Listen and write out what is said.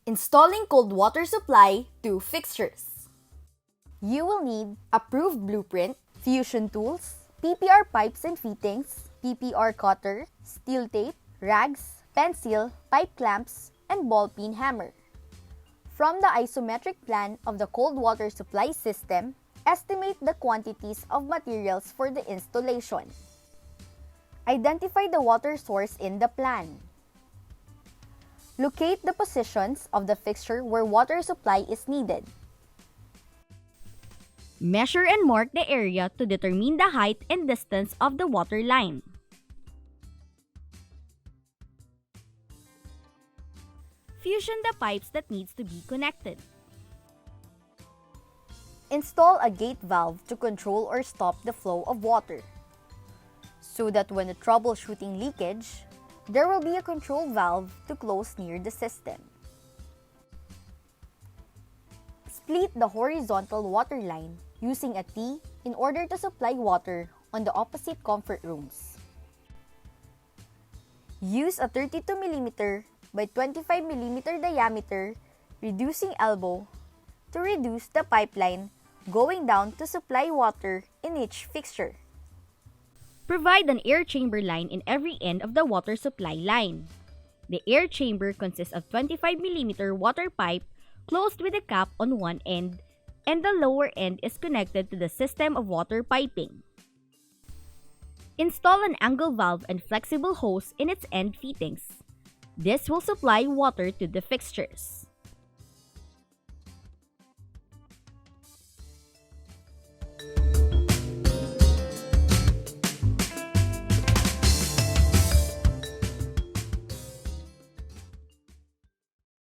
Installing cold water supply to fixtures. You will need approved blueprint, fusion tools, PPR pipes and fittings, PPR cutter, steel tape, rags, pencil, pipe clamps, and ball peen hammer. From the isometric plan of the cold water supply system, estimate the quantities of materials for the installation. Identify the water source in the plan. Locate the positions of the fixture where water supply is needed. Measure and mark the area to determine the height and distance of the water line. Fusion the pipes that needs to be connected. Install a gate valve to control or stop the flow of water, so that when troubleshooting leakage, there will be a control valve to close near the system. Split the horizontal water line using a T in order to supply water on the opposite comfort rooms. Use a 32mm by 25mm diameter reducing elbow to reduce the pipeline going down to supply water in each fixture. Provide an air chamber line in every end of the water supply line. The air chamber consists of 25mm water pipe closed with a cap on one end, and the lower end is connected to the system of water piping. Install an angle valve and flexible hose in its end fittings. This will supply water to the fixtures.